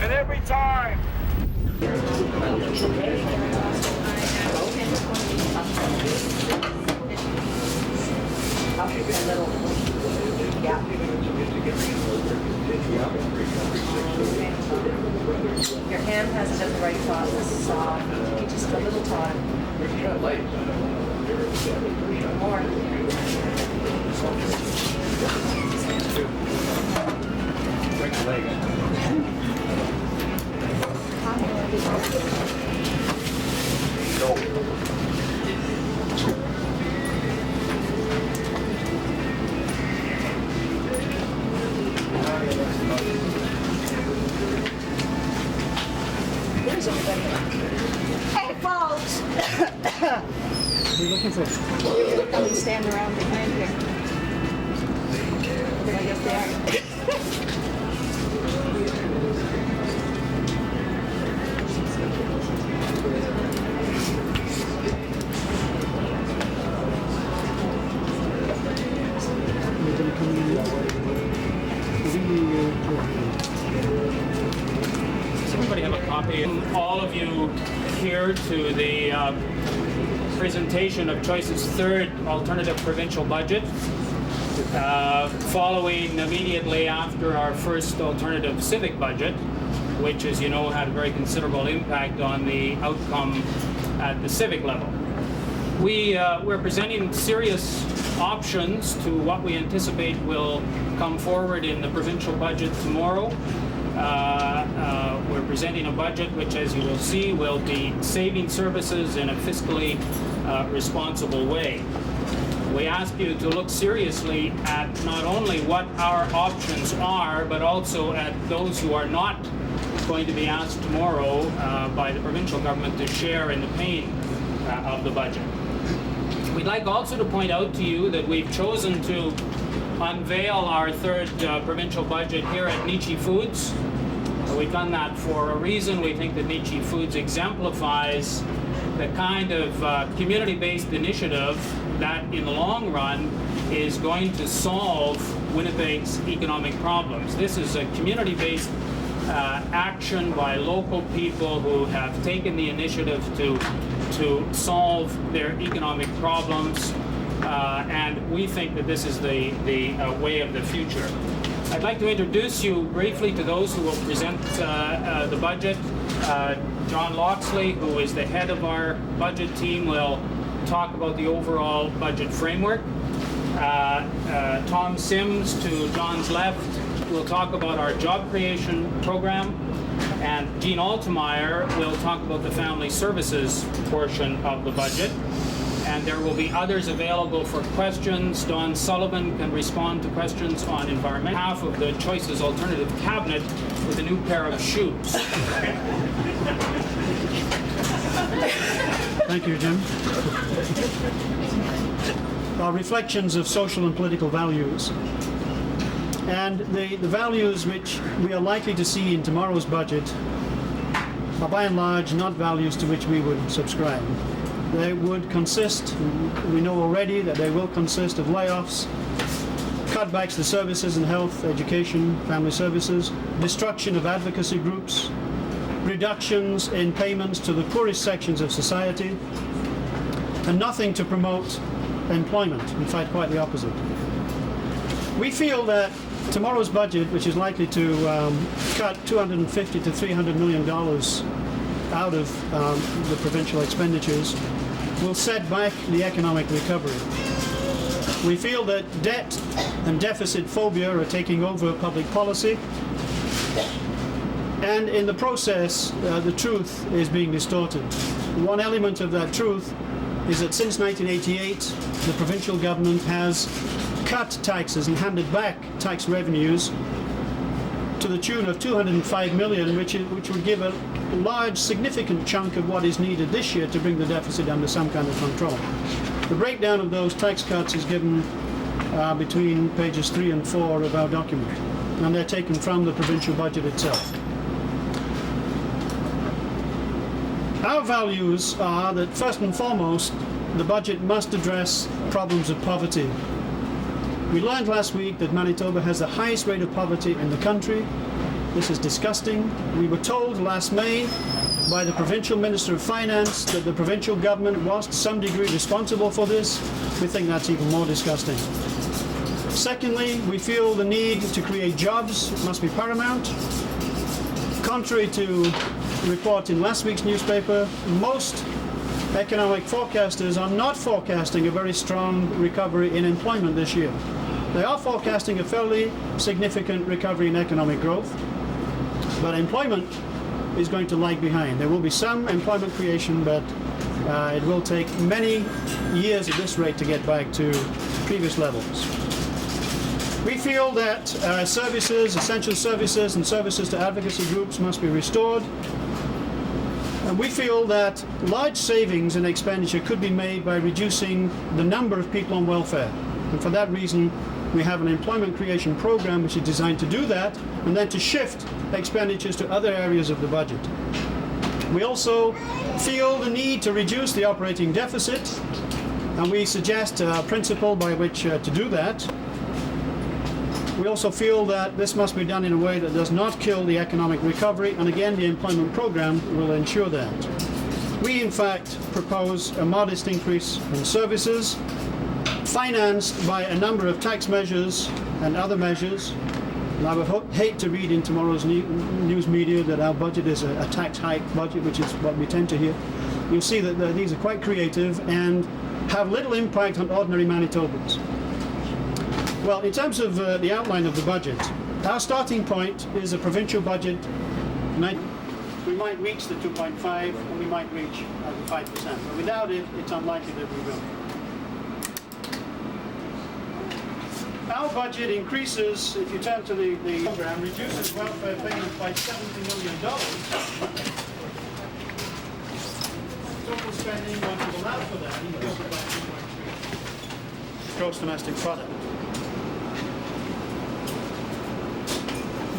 And every time. Your hand has just the right spot. This is soft. Just a little taut. More. Break the leg. Hey, folks! What are you looking for? Let me stand around behind here. I guess they are. You're going to come in that way. Does everybody have a copy? All of you here to the presentation of Choice's third alternative provincial budget, following immediately after our first alternative civic budget, which, as you know, had a very considerable impact on the outcome at the civic level. We're presenting serious options to what we anticipate will come forward in the provincial budget tomorrow. We're presenting a budget which, as you will see, will be saving services in a fiscally responsible way. We ask you to look seriously at not only what our options are, but also at those who are not going to be asked tomorrow by the provincial government to share in the pain of the budget. We'd like also to point out to you that we've chosen to unveil our third provincial budget here at Neechi Foods. We've done that for a reason. We think that Neechi Foods exemplifies the kind of community-based initiative that in the long run is going to solve Winnipeg's economic problems. This is a community-based action by local people who have taken the initiative to solve their economic problems, and we think that this is the way of the future. I'd like to introduce you briefly to those who will present the budget. John Loxley, who is the head of our budget team, will talk about the overall budget framework. Tom Sims, to John's left, will talk about our job creation program. And Jean Altemeyer will talk about the family services portion of the budget. And there will be others available for questions. Don Sullivan can respond to questions on environment. Half of the Choice's alternative cabinet with a new pair of shoes. Thank you, Jim. Reflections of social and political values. And the values which we are likely to see in tomorrow's budget are by and large not values to which we would subscribe. They would consist, we know already that they will consist of layoffs, cutbacks to services in health, education, family services, destruction of advocacy groups, reductions in payments to the poorest sections of society, and nothing to promote employment. In fact, quite the opposite. We feel that tomorrow's budget, which is likely to cut $250 to $300 million out of the provincial expenditures, will set back the economic recovery. We feel that debt and deficit phobia are taking over public policy, and in the process, the truth is being distorted. One element of that truth is that since 1988, the provincial government has cut taxes and handed back tax revenues to the tune of $205 million, which would give a large, significant chunk of what is needed this year to bring the deficit under some kind of control. The breakdown of those tax cuts is given between pages 3 and 4 of our document, and they're taken from the provincial budget itself. Our values are that, first and foremost, the budget must address problems of poverty. We learned last week that Manitoba has the highest rate of poverty in the country, This is disgusting. We were told last May by the Provincial Minister of Finance that the provincial government was to some degree responsible for this. We think that's even more disgusting. Secondly, we feel the need to create jobs must be paramount. Contrary to report in last week's newspaper, most economic forecasters are not forecasting a very strong recovery in employment this year. They are forecasting a fairly significant recovery in economic growth, but employment is going to lag behind. There will be some employment creation, but it will take many years at this rate to get back to previous levels. We feel that services, essential services, and services to advocacy groups must be restored. And we feel that large savings in expenditure could be made by reducing the number of people on welfare. And for that reason, we have an employment creation program which is designed to do that, and then to shift expenditures to other areas of the budget. We also feel the need to reduce the operating deficit, and we suggest a principle by which to do that. We also feel that this must be done in a way that does not kill the economic recovery, and again, the employment program will ensure that. We, in fact, propose a modest increase in services, financed by a number of tax measures and other measures. And I would hate to read in tomorrow's news media that our budget is a tax hike budget, which is what we tend to hear. You'll see that these are quite creative and have little impact on ordinary Manitobans. Well, in terms of the outline of the budget, our starting point is a provincial budget. We might reach the 2.5 and we might reach the 5%, but without it, it's unlikely that we will. Our budget increases, if you turn to the program, reduces welfare payments by $70 million. Total spending, once you allow for that, increases by 2.3 gross domestic product.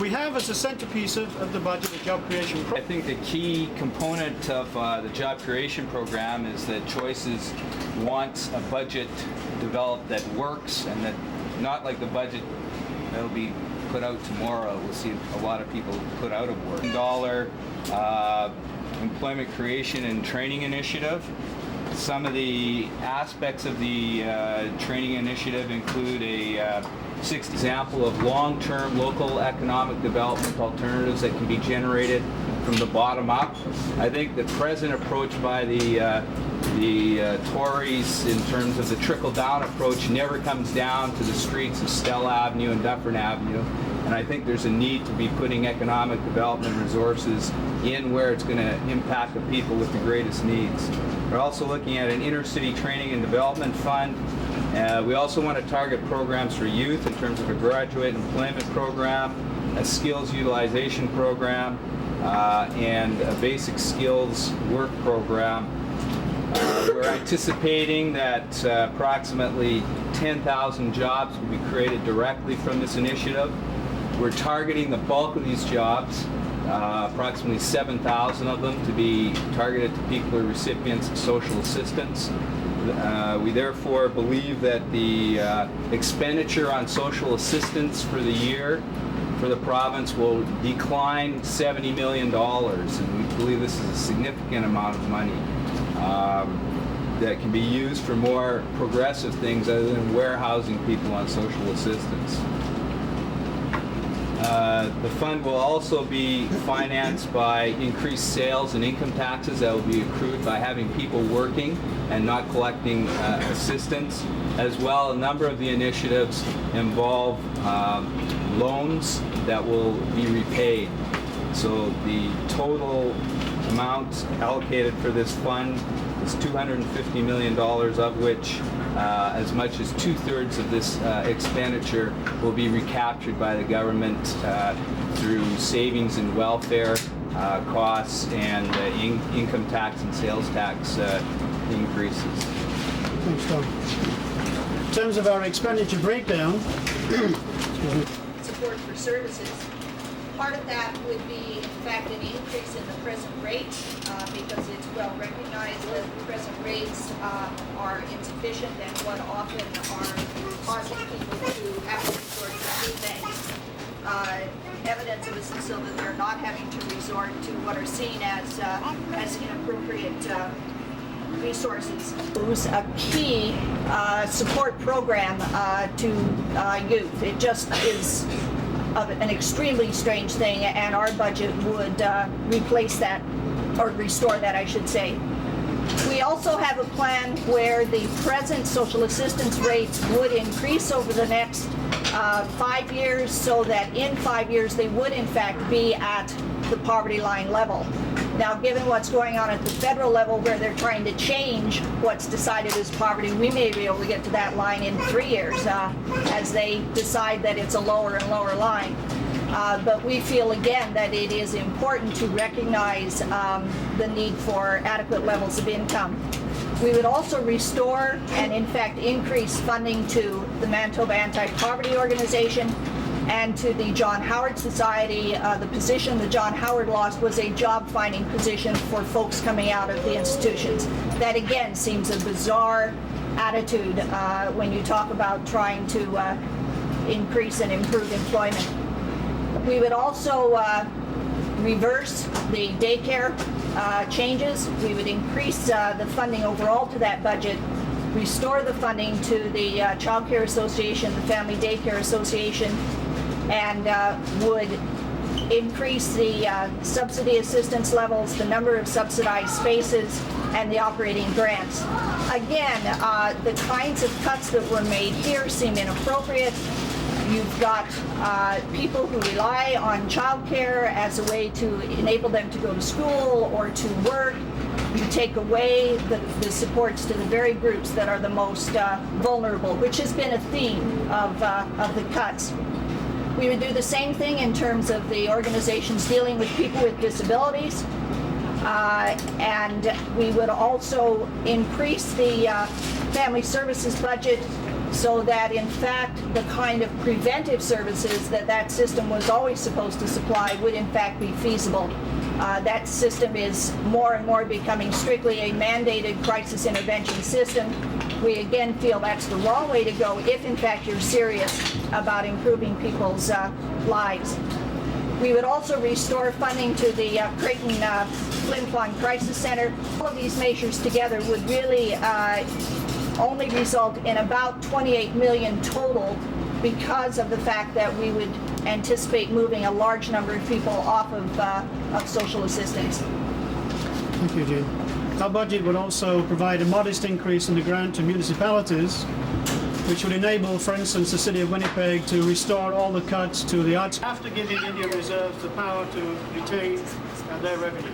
We have as a centerpiece of the budget a job creation program. I think the key component of the job creation program is that Choices wants a budget developed that works, and that not like the budget that'll be put out tomorrow. We'll see a lot of people put out of work. $1 employment creation and training initiative. Some of the aspects of the training initiative include a 6 example of long-term local economic development alternatives that can be generated from the bottom up. I think the present approach by the Tories in terms of the trickle-down approach never comes down to the streets of Stella Avenue and Dufferin Avenue. And I think there's a need to be putting economic development resources in where it's going to impact the people with the greatest needs. We're also looking at an inter-city training and development fund. We also want to target programs for youth in terms of a graduate employment program, a skills utilization program, and a basic skills work program. We're anticipating that approximately 10,000 jobs will be created directly from this initiative. We're targeting the bulk of these jobs, approximately 7,000 of them, to be targeted to people who are recipients of social assistance. We therefore believe that the expenditure on social assistance for the year for the province will decline $70 million, and we believe this is a significant amount of money that can be used for more progressive things other than warehousing people on social assistance. The fund will also be financed by increased sales and income taxes that will be accrued by having people working and not collecting assistance. As well, a number of the initiatives involve loans that will be repaid. So the total amount allocated for this fund is $250 million, of which as much as 2/3 of this expenditure will be recaptured by the government through savings in welfare costs and income tax and sales tax increases. Thanks, Tom. In terms of our expenditure breakdown, support for services. Part of that would be, in fact, an increase in the present rates because it's well recognized that present rates are insufficient and what often are causing people to have to resort to food banks. evidence of this so that they're not having to resort to what are seen as inappropriate resources. It was a key support program to youth. It just is an extremely strange thing, and our budget would replace that, or restore that, I should say. We also have a plan where the present social assistance rates would increase over the next 5 years, so that in 5 years they would in fact be at the poverty line level. Now, given what's going on at the federal level where they're trying to change what's decided as poverty, we may be able to get to that line in 3 years as they decide that it's a lower and lower line. But we feel again that it is important to recognize the need for adequate levels of income. We would also restore and in fact increase funding to the Manitoba Anti-Poverty Organization and to the John Howard Society. The position the John Howard lost was a job-finding position for folks coming out of the institutions. That again seems a bizarre attitude when you talk about trying to increase and improve employment. We would also reverse the daycare changes. We would increase the funding overall to that budget, restore the funding to the Child Care Association, the Family Daycare Association, and would increase the subsidy assistance levels, the number of subsidized spaces, and the operating grants. Again, the kinds of cuts that were made here seem inappropriate. You've got people who rely on childcare as a way to enable them to go to school or to work. You take away the supports to the very groups that are the most vulnerable, which has been a theme of the cuts. We would do the same thing in terms of the organizations dealing with people with disabilities. And we would also increase the family services budget so that in fact the kind of preventive services that system was always supposed to supply would in fact be feasible. That system is more and more becoming strictly a mandated crisis intervention system. We again feel that's the wrong way to go if in fact you're serious about improving people's lives. We would also restore funding to the Creighton Flin Flon Crisis Center. All of these measures together would really only result in about 28 million total because of the fact that we would anticipate moving a large number of people off of social assistance. Thank you, Jean. Our budget would also provide a modest increase in the grant to municipalities, which would enable, for instance, the City of Winnipeg to restore all the cuts to the arts after giving Indian Reserve the power to retain their revenue.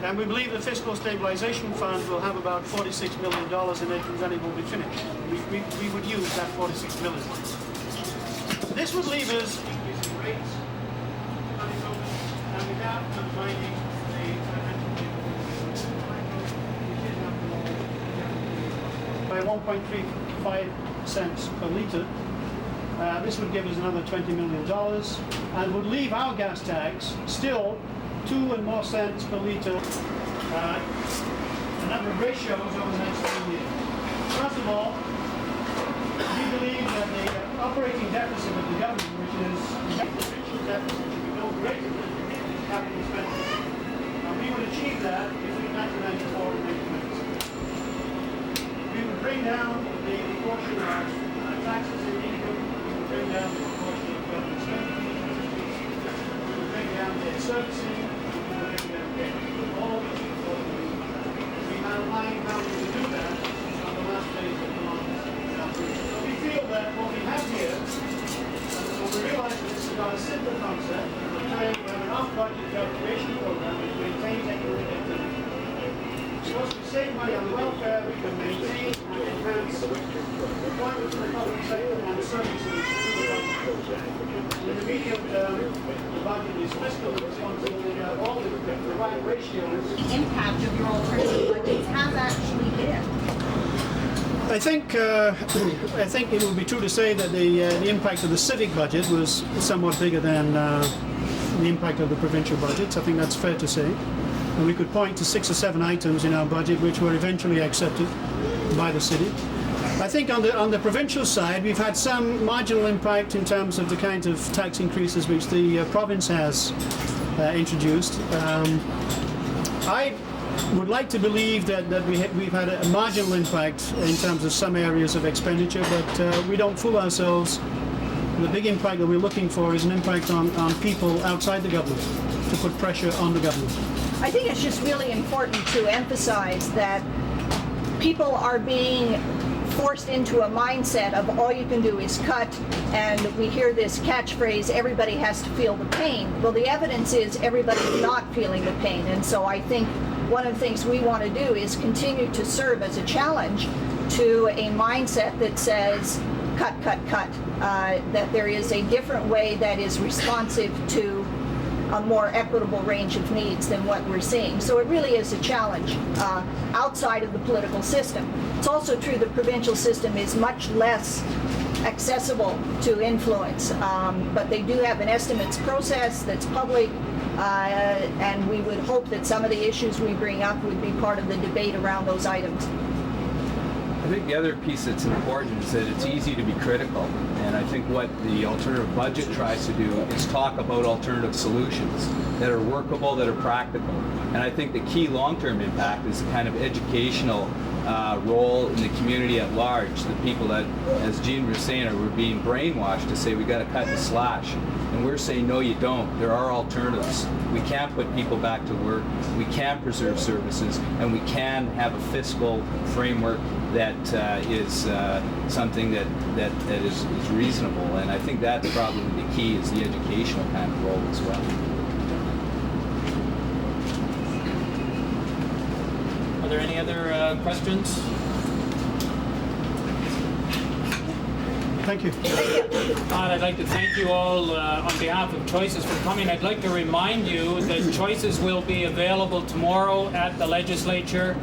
And we believe the Fiscal Stabilization Fund will have about $46 million in it when it will be finished. We would use that $46 million. This would leave us increasing rates, and without undermining by 1.35 cents per litre. This would give us another $20 million and would leave our gas tax still 2 and more cents per litre. A number of ratios over the next 10 years. First of all, we believe that the operating deficit of the government, which is the official deficit, should be no greater than capital expenditure. And we would achieve that if we 1994 and 1996. We would bring down the proportion of taxes and income. We would bring down the proportion of government spending. We would bring down debt servicing. We would bring down debt. All of these things. We have aligned how we would do that on the last phase of the launch. So we feel that what we have here, when we realize that this is not a simple concept, we have an off-budget job creation program which maintains economic activity. So once we save money on welfare, we can maintain and enhance employment in the public sector and services in the public sector. In the medium term, the budget is fiscal responsibility of all the right ratios. Impact of your alternative budgets has actually been. I think it would be true to say that the impact of the civic budget was somewhat bigger than the impact of the provincial budgets. I think that's fair to say. And we could point to 6 or 7 items in our budget which were eventually accepted by the city. I think on the provincial side, we've had some marginal impact in terms of the kind of tax increases which the province has introduced. I would like to believe that we've had a marginal impact in terms of some areas of expenditure, but we don't fool ourselves. The big impact that we're looking for is an impact on people outside the government, to put pressure on the government. I think it's just really important to emphasize that people are being forced into a mindset of all you can do is cut, and we hear this catchphrase, everybody has to feel the pain. Well, the evidence is everybody's not feeling the pain, and so I think one of the things we want to do is continue to serve as a challenge to a mindset that says cut, cut, cut, that there is a different way that is responsive to a more equitable range of needs than what we're seeing. So it really is a challenge outside of the political system. It's also true the provincial system is much less accessible to influence, but they do have an estimates process that's public, and we would hope that some of the issues we bring up would be part of the debate around those items. I think the other piece that's important is that it's easy to be critical, and I think what the alternative budget tries to do is talk about alternative solutions that are workable, that are practical. And I think the key long-term impact is the kind of educational role in the community at large. The people that, as Jean was saying, were being brainwashed to say we got to cut and slash. And we're saying, no, you don't. There are alternatives. We can put people back to work, we can preserve services, and we can have a fiscal framework that is something that is reasonable. And I think that's probably the key, is the educational kind of role as well. Are there any other questions? Thank you. I'd like to thank you all on behalf of Choices for coming. I'd like to remind you that Choices will be available tomorrow at the legislature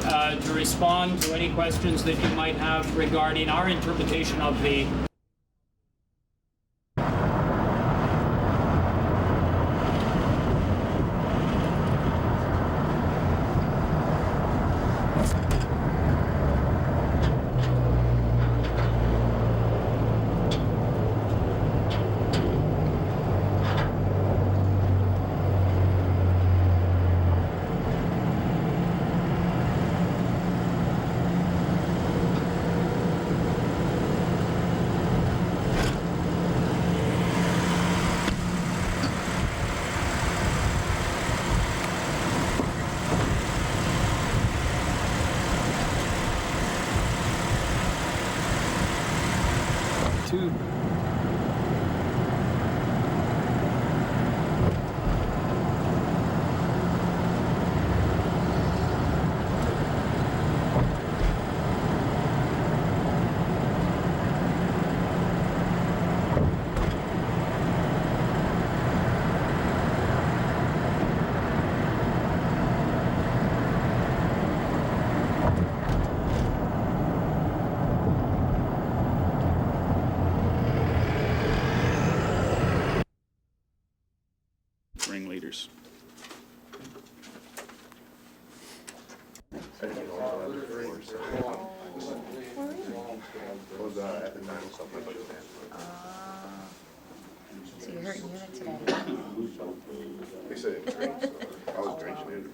to respond to any questions that you might have regarding our interpretation of the Two. ringleaders. So you're hurting unit today. They said it drinks. I was drinking it.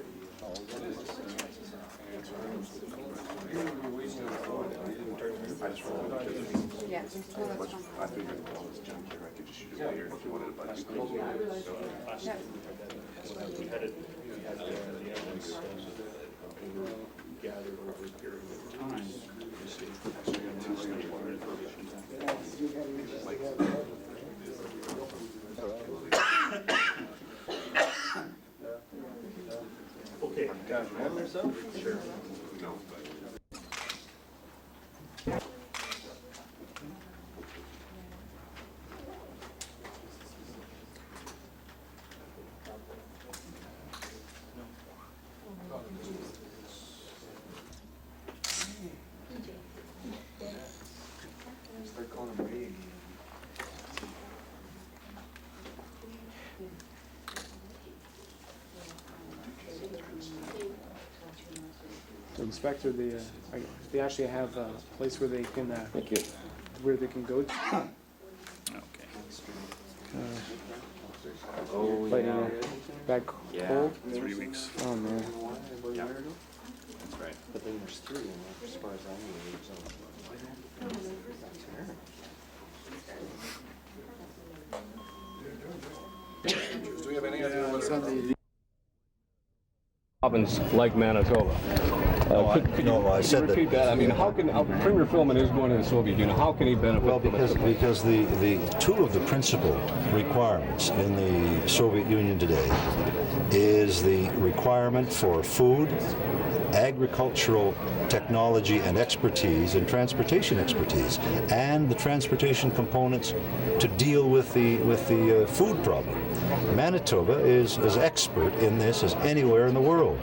I just wanted because Yeah. I figured it was junk here. I could just shoot it later if you wanted to buy it. Yeah. We had the evidence gathered over a period of time. Okay. Sure. No. Start calling him Ray. inspector, they actually have a place where they can go to. Okay. Fighting a bad cold. 3 weeks. Oh man. That's right. But then there's 3, and as far as I knew, Do we have any idea? province like Manitoba. Could I you said repeat that? I mean, how can Premier Philman is going to the Soviet Union? How can he benefit? Well, from it? because the two of the principal requirements in the Soviet Union today is the requirement for food, agricultural technology and expertise, and transportation expertise, and the transportation components to deal with the food problem. Manitoba is as expert in this as anywhere in the world.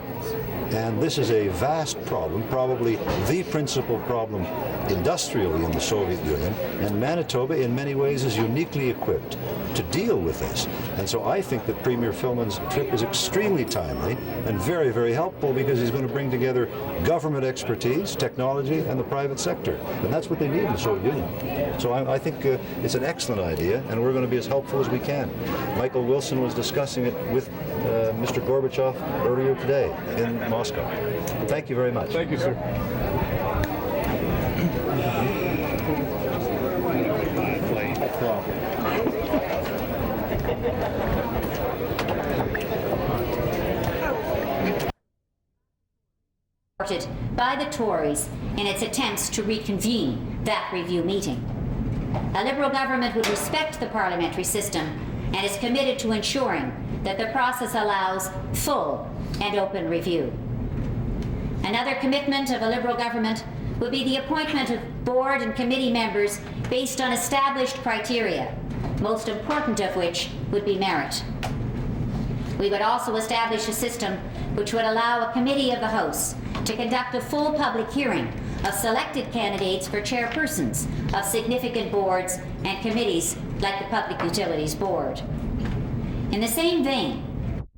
And this is a vast problem, probably the principal problem industrially in the Soviet Union, and Manitoba in many ways is uniquely equipped to deal with this. And so I think that Premier Philman's trip is extremely timely and very, very helpful, because he's going to bring together government expertise, technology, and the private sector. And that's what they need in the Soviet Union. So I think it's an excellent idea, and we're going to be as helpful as we can. Michael Wilson was discussing it with Mr. Gorbachev earlier today in Moscow. Thank you very much. Thank you, sir. By the Tories in its attempts to reconvene that review meeting. A Liberal government would respect the parliamentary system and is committed to ensuring that the process allows full and open review. Another commitment of a Liberal government would be the appointment of board and committee members based on established criteria, most important of which would be merit. We would also establish a system which would allow a committee of the House to conduct a full public hearing of selected candidates for chairpersons of significant boards and committees like the Public Utilities Board. In the same vein,